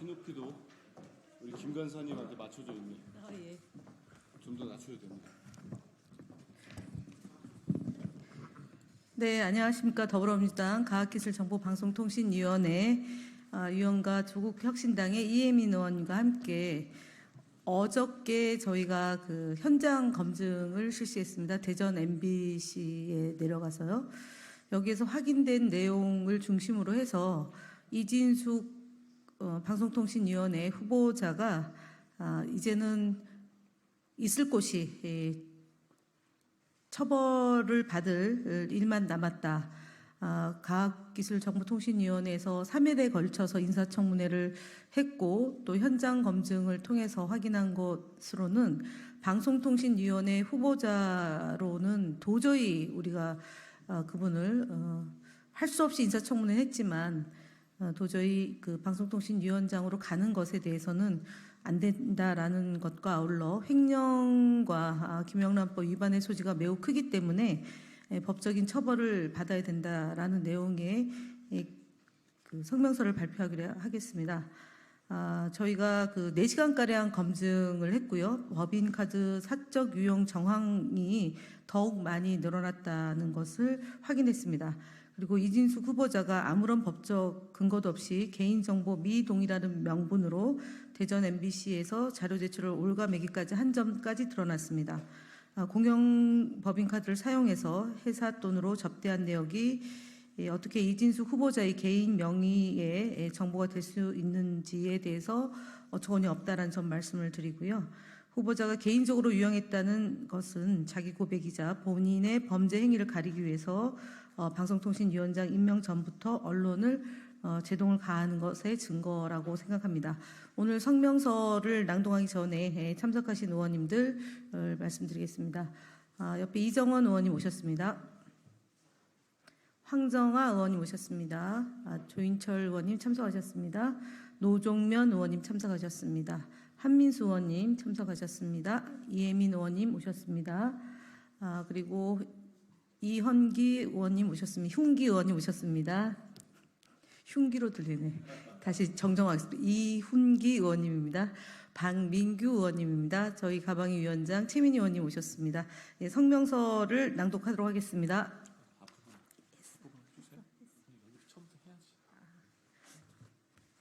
키높이도 우리 김 간사님한테 맞춰져 있네. 예. 좀 더 낮춰야 됩니다. 네, 안녕하십니까. 더불어민주당 과학기술정보방송통신위원회 위원과 조국혁신당의 이혜민 의원님과 함께 어저께 저희가 그 현장 검증을 실시했습니다. 대전 MBC에 내려가서요. 여기에서 확인된 내용을 중심으로 해서 이진숙 방송통신위원회 후보자가 이제는 있을 곳이 처벌을 받을 일만 남았다. 과학기술정보통신위원회에서 3일에 걸쳐서 인사청문회를 했고 또 현장 검증을 통해서 확인한 것으로는 방송통신위원회 후보자로는 도저히 우리가 그분을 할 수 없이 인사청문회 했지만 도저히 그 방송통신위원장으로 가는 것에 대해서는 안 된다라는 것과 아울러 횡령과 김영란법 위반의 소지가 매우 크기 때문에 법적인 처벌을 받아야 된다라는 내용의 그 성명서를 발표하기로 하겠습니다. 저희가 그 4시간가량 검증을 했고요. 법인카드 사적 유용 정황이 더욱 많이 늘어났다는 것을 확인했습니다. 그리고 이진숙 후보자가 아무런 법적 근거도 없이 개인정보 미동의라는 명분으로 대전 MBC에서 자료 제출을 올가매기까지 한 점까지 드러났습니다. 공영 법인카드를 사용해서 회사 돈으로 접대한 내역이 어떻게 이진숙 후보자의 개인 명의의 정보가 될 수 있는지에 대해서 어처구니 없다라는 점 말씀을 드리고요. 후보자가 개인적으로 유용했다는 것은 자기 고백이자 본인의 범죄 행위를 가리기 위해서 방송통신위원장 임명 전부터 언론을 제동을 가하는 것의 증거라고 생각합니다. 오늘 성명서를 낭독하기 전에 참석하신 의원님들 말씀드리겠습니다. 옆에 이정원 의원님 오셨습니다. 황정아 의원님 오셨습니다. 조인철 의원님 참석하셨습니다. 노종면 의원님 참석하셨습니다. 한민수 의원님 참석하셨습니다. 이혜민 의원님 오셨습니다. 그리고 이헌기 의원님 오셨습니다. 흉기 의원님 오셨습니다. 흉기로 들리네. 다시 정정하겠습니다. 이훈기 의원님입니다. 박민규 의원님입니다. 저희 가방위 위원장 최민희 의원님 오셨습니다. 예, 성명서를 낭독하도록 하겠습니다.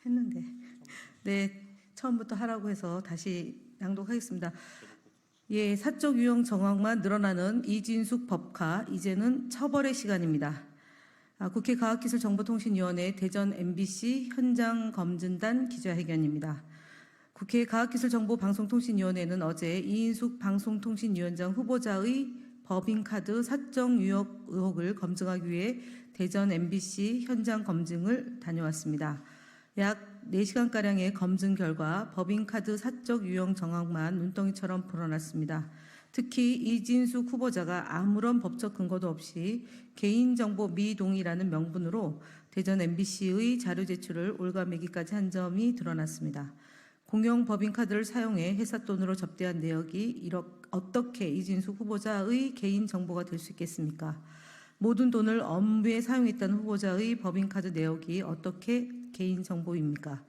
했는데 네, 처음부터 하라고 해서 다시 낭독하겠습니다. 예, 사적 유용 정황만 늘어나는 이진숙 법카, 이제는 처벌의 시간입니다. 국회 과학기술정보통신위원회 대전 MBC 현장 검증단 기자회견입니다. 국회 과학기술정보방송통신위원회는 어제 이인숙 방송통신위원장 후보자의 법인카드 사적 유용 의혹을 검증하기 위해 대전 MBC 현장 검증을 다녀왔습니다. 약 4시간가량의 검증 결과 법인카드 사적 유용 정황만 눈덩이처럼 불어났습니다. 특히 이진숙 후보자가 아무런 법적 근거도 없이 개인정보 미동의라는 명분으로 대전 MBC의 자료 제출을 올가매기까지 한 점이 드러났습니다. 공용 법인카드를 사용해 회사 돈으로 접대한 내역이 어떻게 이진숙 후보자의 개인정보가 될 수 있겠습니까? 모든 돈을 업무에 사용했다는 후보자의 법인카드 내역이 어떻게 개인정보입니까?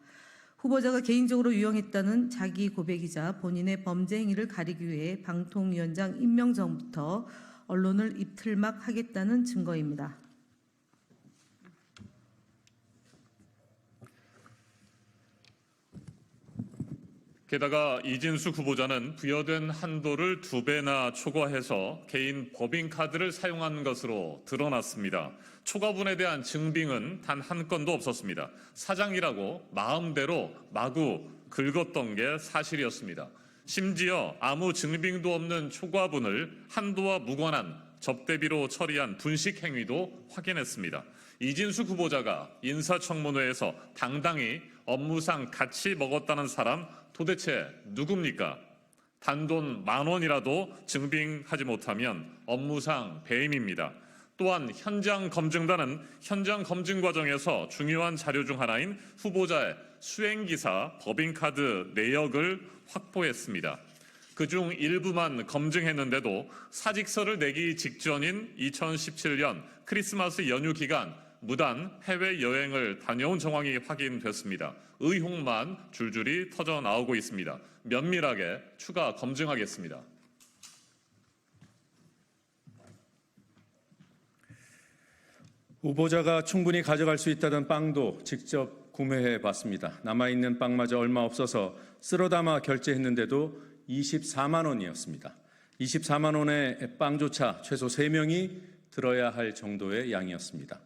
후보자가 개인적으로 유용했다는 자기 고백이자 본인의 범죄 행위를 가리기 위해 방통위원장 임명 전부터 언론을 입틀막 하겠다는 증거입니다. 게다가 이진숙 후보자는 부여된 한도를 2배나 초과해서 개인 법인카드를 사용한 것으로 드러났습니다. 초과분에 대한 증빙은 단 한 건도 없었습니다. 사장이라고 마음대로 마구 긁었던 게 사실이었습니다. 심지어 아무 증빙도 없는 초과분을 한도와 무관한 접대비로 처리한 분식 행위도 확인했습니다. 이진숙 후보자가 인사청문회에서 당당히 업무상 같이 먹었다는 사람 도대체 누굽니까? 단돈 10,000원이라도 증빙하지 못하면 업무상 배임입니다. 또한 현장 검증단은 현장 검증 과정에서 중요한 자료 중 하나인 후보자의 수행기사 법인카드 내역을 확보했습니다. 그중 일부만 검증했는데도 사직서를 내기 직전인 2017년 크리스마스 연휴 기간 무단 해외여행을 다녀온 정황이 확인됐습니다. 의혹만 줄줄이 터져 나오고 있습니다. 면밀하게 추가 검증하겠습니다. 후보자가 충분히 가져갈 수 있다던 빵도 직접 구매해 봤습니다. 남아있는 빵마저 얼마 없어서 쓸어 담아 결제했는데도 24만 원이었습니다. 24만 원의 빵조차 최소 3명이 들어야 할 정도의 양이었습니다.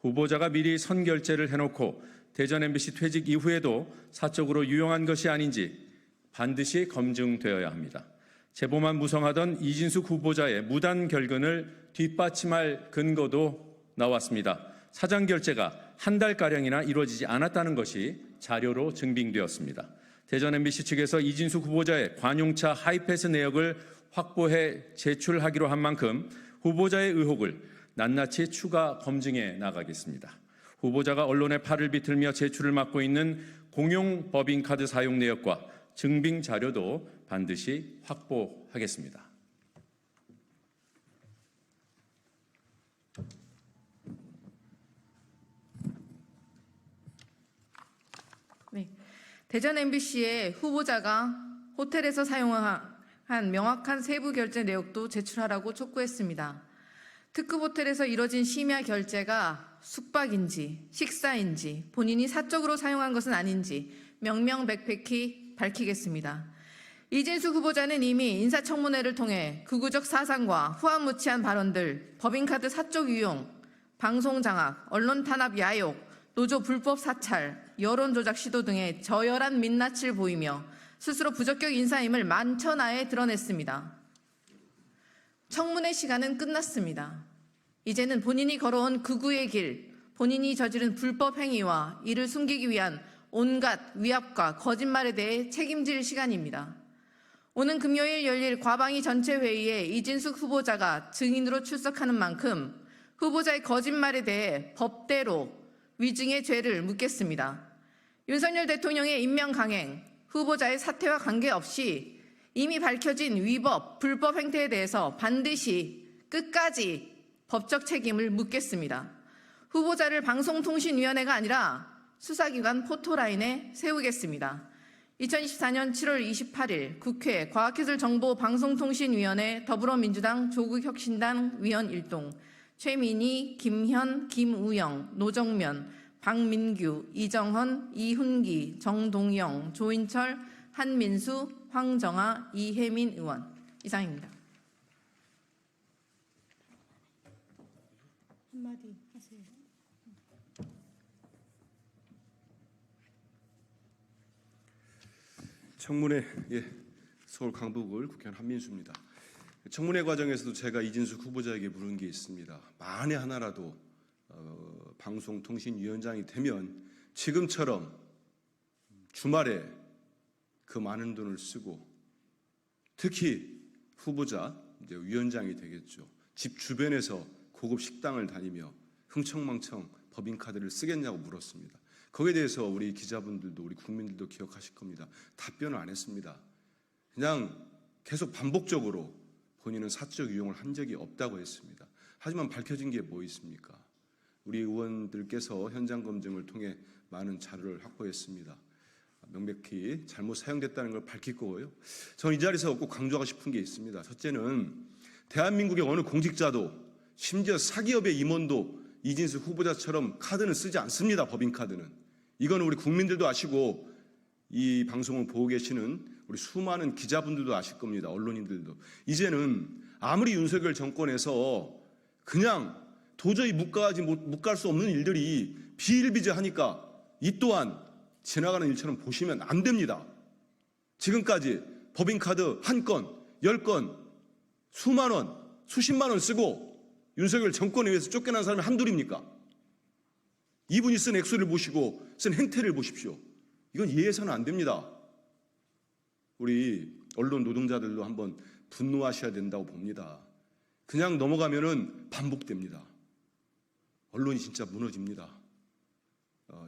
후보자가 미리 선결제를 해놓고 대전 MBC 퇴직 이후에도 사적으로 유용한 것이 아닌지 반드시 검증되어야 합니다. 제보만 무성하던 이진숙 후보자의 무단 결근을 뒷받침할 근거도 나왔습니다. 사전 결제가 한 달가량이나 이루어지지 않았다는 것이 자료로 증빙되었습니다. 대전 MBC 측에서 이진숙 후보자의 관용차 하이패스 내역을 확보해 제출하기로 한 만큼 후보자의 의혹을 낱낱이 추가 검증해 나가겠습니다. 후보자가 언론의 팔을 비틀며 제출을 막고 있는 공용 법인카드 사용 내역과 증빙 자료도 반드시 확보하겠습니다. 네, 대전 MBC의 후보자가 호텔에서 사용한 명확한 세부 결제 내역도 제출하라고 촉구했습니다. 특급 호텔에서 이뤄진 심야 결제가 숙박인지 식사인지 본인이 사적으로 사용한 것은 아닌지 명명백백히 밝히겠습니다. 이진숙 후보자는 이미 인사청문회를 통해 극우적 사상과 후한무치한 발언들, 법인카드 사적 유용, 방송 장악, 언론 탄압 야욕, 노조 불법 사찰, 여론 조작 시도 등의 저열한 민낯을 보이며 스스로 부적격 인사임을 만천하에 드러냈습니다. 청문회 시간은 끝났습니다. 이제는 본인이 걸어온 극우의 길, 본인이 저지른 불법 행위와 이를 숨기기 위한 온갖 위압과 거짓말에 대해 책임질 시간입니다. 오는 금요일 열릴 과방위 전체 회의에 이진숙 후보자가 증인으로 출석하는 만큼 후보자의 거짓말에 대해 법대로 위증의 죄를 묻겠습니다. 윤석열 대통령의 임명 강행, 후보자의 사퇴와 관계없이 이미 밝혀진 위법, 불법 행태에 대해서 반드시 끝까지 법적 책임을 묻겠습니다. 후보자를 방송통신위원회가 아니라 수사기관 포토라인에 세우겠습니다. 2024년 7월 28일 국회 과학기술정보방송통신위원회 더불어민주당 조국혁신당 위원 일동 최민희, 김현, 김우영, 노정면, 박민규, 이정헌, 이훈기, 정동영, 조인철, 한민수, 황정아, 이혜민 의원. 이상입니다. 한마디 하세요. 청문회, 서울 강북을 국회의원 한민수입니다. 청문회 과정에서도 제가 이진숙 후보자에게 물은 게 있습니다. 만에 하나라도 방송통신위원장이 되면 지금처럼 주말에 그 많은 돈을 쓰고 특히 후보자 이제 위원장이 되겠죠. 집 주변에서 고급 식당을 다니며 흥청망청 법인카드를 쓰겠냐고 물었습니다. 거기에 대해서 우리 기자분들도 우리 국민들도 기억하실 겁니다. 답변을 안 했습니다. 그냥 계속 반복적으로 본인은 사적 유용을 한 적이 없다고 했습니다. 하지만 밝혀진 게 뭐 있습니까? 우리 의원들께서 현장 검증을 통해 많은 자료를 확보했습니다. 명백히 잘못 사용됐다는 걸 밝힐 거고요. 저는 이 자리에서 꼭 강조하고 싶은 게 있습니다. 첫째는 대한민국의 어느 공직자도 심지어 사기업의 임원도 이진숙 후보자처럼 카드는 쓰지 않습니다. 법인카드는. 이건 우리 국민들도 아시고 이 방송을 보고 계시는 우리 수많은 기자분들도 아실 겁니다. 언론인들도. 이제는 아무리 윤석열 정권에서 그냥 도저히 못 갈 수 없는 일들이 비일비재하니까 이 또한 지나가는 일처럼 보시면 안 됩니다. 지금까지 법인카드 한 건, 10건, 수만 원, 수십만 원 쓰고 윤석열 정권에 의해서 쫓겨난 사람이 한둘입니까? 이분이 쓴 액수를 보시고 쓴 행태를 보십시오. 이건 이해해서는 안 됩니다. 우리 언론 노동자들도 한번 분노하셔야 된다고 봅니다. 그냥 넘어가면은 반복됩니다. 언론이 진짜 무너집니다.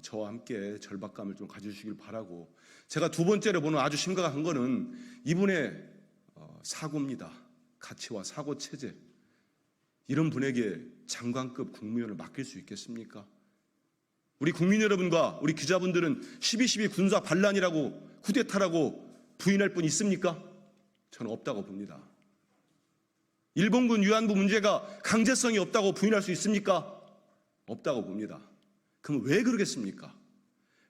저와 함께 절박감을 좀 가져주시길 바라고, 제가 두 번째로 보는 아주 심각한 거는 이분의 사고입니다. 가치와 사고 체제. 이런 분에게 장관급 국무위원을 맡길 수 있겠습니까? 우리 국민 여러분과 우리 기자분들은 12.12 군사 반란이라고 쿠데타라고 부인할 분 있습니까? 저는 없다고 봅니다. 일본군 위안부 문제가 강제성이 없다고 부인할 수 있습니까? 없다고 봅니다. 그럼 왜 그러겠습니까?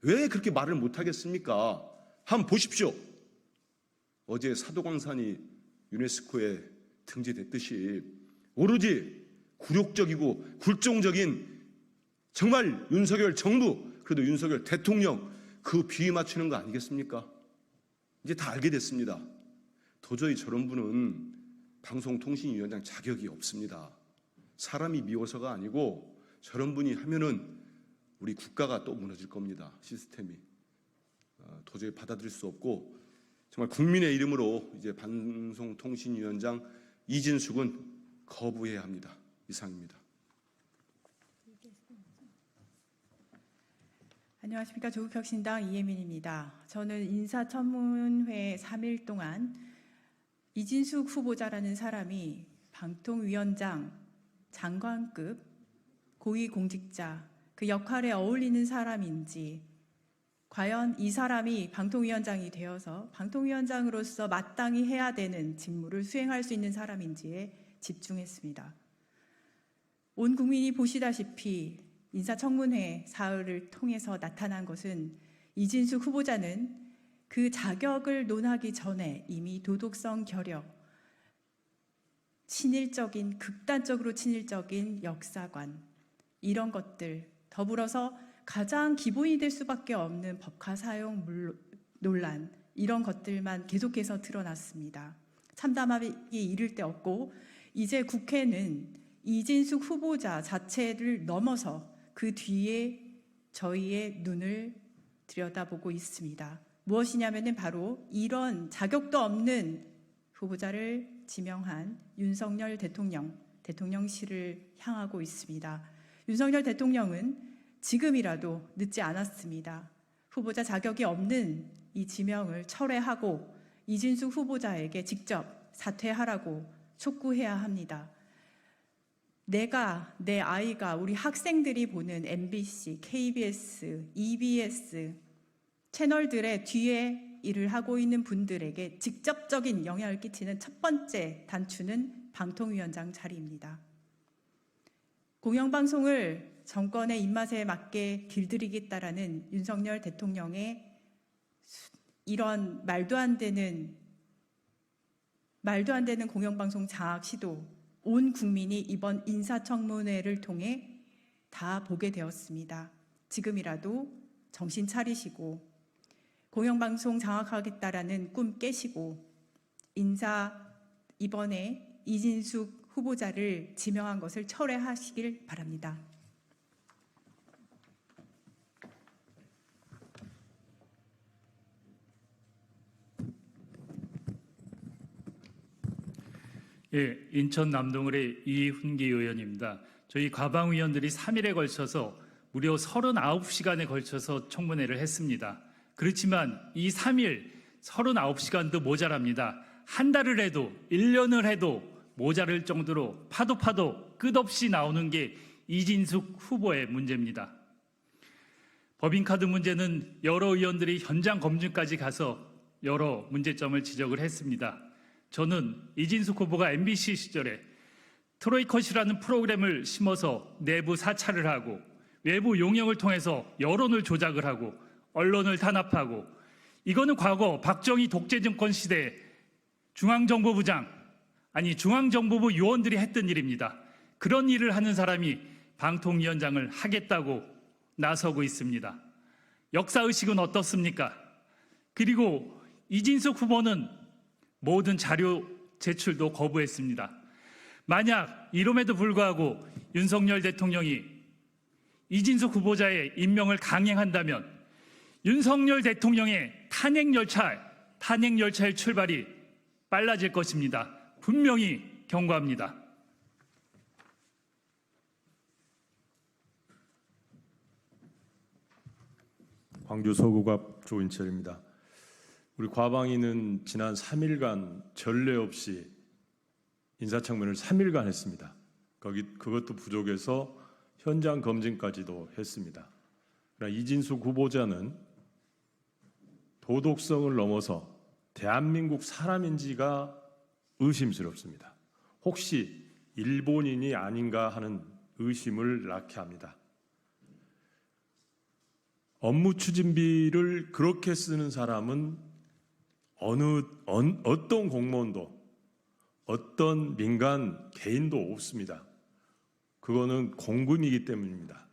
왜 그렇게 말을 못하겠습니까? 한번 보십시오. 어제 사도광산이 유네스코에 등재됐듯이 오로지 굴욕적이고 굴종적인 정말 윤석열 정부, 그래도 윤석열 대통령 그 비위 맞추는 거 아니겠습니까? 이제 다 알게 됐습니다. 도저히 저런 분은 방송통신위원장 자격이 없습니다. 사람이 미워서가 아니고 저런 분이 하면은 우리 국가가 또 무너질 겁니다. 시스템이. 도저히 받아들일 수 없고 정말 국민의 이름으로 이제 방송통신위원장 이진숙은 거부해야 합니다. 이상입니다. 안녕하십니까. 조국혁신당 이혜민입니다. 저는 인사청문회 3일 동안 이진숙 후보자라는 사람이 방통위원장, 장관급, 고위공직자 그 역할에 어울리는 사람인지, 과연 이 사람이 방통위원장이 되어서 방통위원장으로서 마땅히 해야 되는 직무를 수행할 수 있는 사람인지에 집중했습니다. 온 국민이 보시다시피 인사청문회 사흘을 통해서 나타난 것은 이진숙 후보자는 그 자격을 논하기 전에 이미 도덕성 결여, 친일적인, 극단적으로 친일적인 역사관, 이런 것들, 더불어서 가장 기본이 될 수밖에 없는 법카 사용 논란, 이런 것들만 계속해서 드러났습니다. 참담하기 이를 데 없고 이제 국회는 이진숙 후보자 자체를 넘어서 그 뒤에 저희의 눈을 들여다보고 있습니다. 무엇이냐면은 바로 이런 자격도 없는 후보자를 지명한 윤석열 대통령실을 향하고 있습니다. 윤석열 대통령은 지금이라도 늦지 않았습니다. 후보자 자격이 없는 이 지명을 철회하고 이진숙 후보자에게 직접 사퇴하라고 촉구해야 합니다. 내가, 내 아이가, 우리 학생들이 보는 MBC, KBS, EBS 채널들의 뒤에 일을 하고 있는 분들에게 직접적인 영향을 끼치는 첫 번째 단추는 방통위원장 자리입니다. 공영방송을 정권의 입맛에 맞게 길들이겠다라는 윤석열 대통령의 이런 말도 안 되는 공영방송 장악 시도, 온 국민이 이번 인사청문회를 통해 다 보게 되었습니다. 지금이라도 정신 차리시고 공영방송 장악하겠다라는 꿈 깨시고 이번에 이진숙 후보자를 지명한 것을 철회하시길 바랍니다. 예, 인천 남동을의 이훈기 의원입니다. 저희 과방위원들이 3일에 걸쳐서 무려 39시간에 걸쳐서 청문회를 했습니다. 그렇지만 이 3일 39시간도 모자랍니다. 한 달을 해도 1년을 해도 모자랄 정도로 파도 끝없이 나오는 게 이진숙 후보의 문제입니다. 법인카드 문제는 여러 의원들이 현장 검증까지 가서 여러 문제점을 지적을 했습니다. 저는 이진숙 후보가 MBC 시절에 트로이컷이라는 프로그램을 심어서 내부 사찰을 하고 외부 용역을 통해서 여론을 조작을 하고 언론을 탄압하고, 이거는 과거 박정희 독재정권 시대 중앙정보부 요원들이 했던 일입니다. 그런 일을 하는 사람이 방통위원장을 하겠다고 나서고 있습니다. 역사의식은 어떻습니까? 그리고 이진숙 후보는 모든 자료 제출도 거부했습니다. 만약 이럼에도 불구하고 윤석열 대통령이 이진숙 후보자의 임명을 강행한다면 윤석열 대통령의 탄핵 열차의 출발이 빨라질 것입니다. 분명히 경고합니다. 광주 서구갑 조인철입니다. 우리 과방위는 지난 3일간 전례 없이 인사청문회를 3일간 했습니다. 그것도 부족해서 현장 검증까지도 했습니다. 그러나 이진숙 후보자는 도덕성을 넘어서 대한민국 사람인지가 의심스럽습니다. 혹시 일본인이 아닌가 하는 의심을 낳게 합니다. 업무 추진비를 그렇게 쓰는 사람은 어떤 공무원도 어떤 민간 개인도 없습니다. 그거는 공금이기 때문입니다.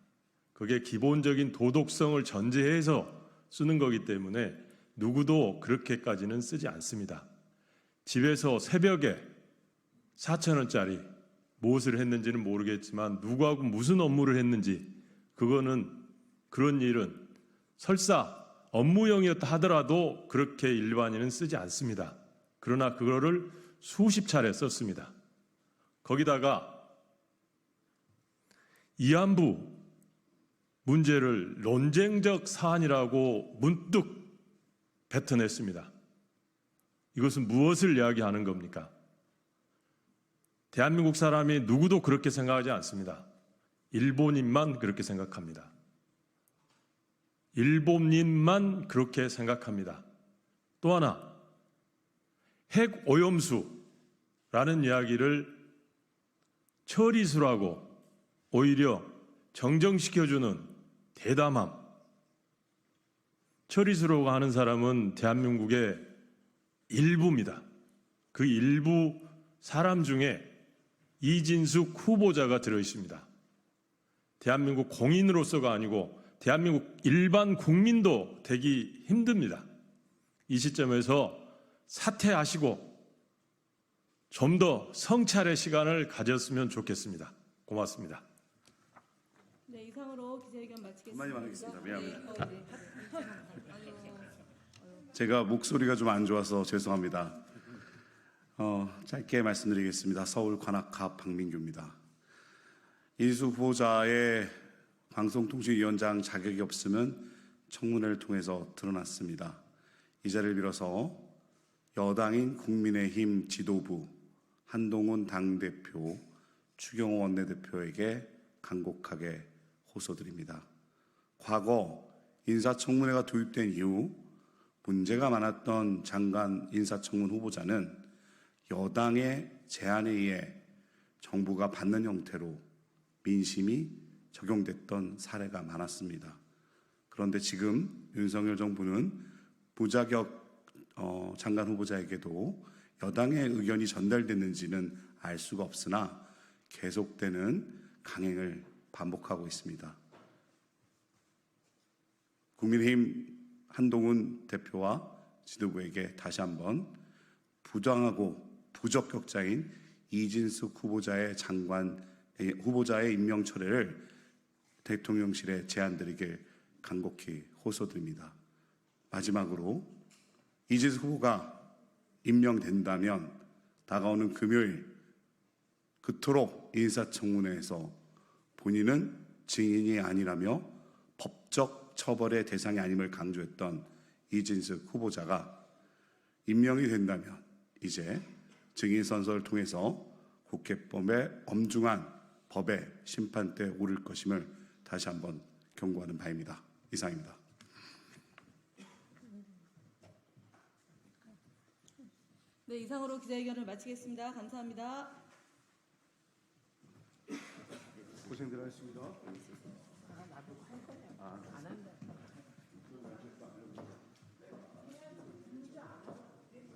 그게 기본적인 도덕성을 전제해서 쓰는 거기 때문에 누구도 그렇게까지는 쓰지 않습니다. 집에서 새벽에 4,000원짜리 무엇을 했는지는 모르겠지만 누구하고 무슨 업무를 했는지 그런 일은 설사 업무용이었다 하더라도 그렇게 일반인은 쓰지 않습니다. 그러나 그거를 수십 차례 썼습니다. 거기다가 이안부 문제를 논쟁적 사안이라고 문득 뱉어냈습니다. 이것은 무엇을 이야기하는 겁니까? 대한민국 사람이 누구도 그렇게 생각하지 않습니다. 일본인만 그렇게 생각합니다. 일본인만 그렇게 생각합니다. 또 하나, 핵 오염수라는 이야기를 처리수라고 오히려 정정시켜주는 대담함. 처리수라고 하는 사람은 대한민국의 일부입니다. 그 일부 사람 중에 이진숙 후보자가 들어있습니다. 대한민국 공인으로서가 아니고 대한민국 일반 국민도 되기 힘듭니다. 이 시점에서 사퇴하시고 좀 더 성찰의 시간을 가졌으면 좋겠습니다. 고맙습니다. 네, 이상으로 기자회견 마치겠습니다. 한마디만 하겠습니다. 미안합니다. 네. 제가 목소리가 좀 안 좋아서 죄송합니다. 짧게 말씀드리겠습니다. 서울 관악갑 박민규입니다. 이진숙 후보자의 방송통신위원장 자격이 없음은 청문회를 통해서 드러났습니다. 이 자리를 빌어서 여당인 국민의힘 지도부, 한동훈 당대표, 추경호 원내대표에게 간곡하게 호소드립니다. 과거 인사청문회가 도입된 이후 문제가 많았던 장관 인사청문 후보자는 여당의 제안에 의해 정부가 받는 형태로 민심이 적용됐던 사례가 많았습니다. 그런데 지금 윤석열 정부는 무자격 장관 후보자에게도 여당의 의견이 전달됐는지는 알 수가 없으나 계속되는 강행을 반복하고 있습니다. 국민의힘 한동훈 대표와 지도부에게 다시 한번 부당하고 부적격자인 이진숙 후보자의 후보자의 임명 철회를 대통령실에 제안드리길 간곡히 호소드립니다. 마지막으로 이진숙 후보가 임명된다면 다가오는 금요일 그토록 인사청문회에서 본인은 증인이 아니라며 법적 처벌의 대상이 아님을 강조했던 이진숙 후보자가 임명이 된다면 이제 증인 선서를 통해서 국회법의 엄중한 법의 심판대에 오를 것임을 다시 한번 경고하는 바입니다. 이상입니다. 네, 이상으로 기자회견을 마치겠습니다. 감사합니다. 고생들 하셨습니다.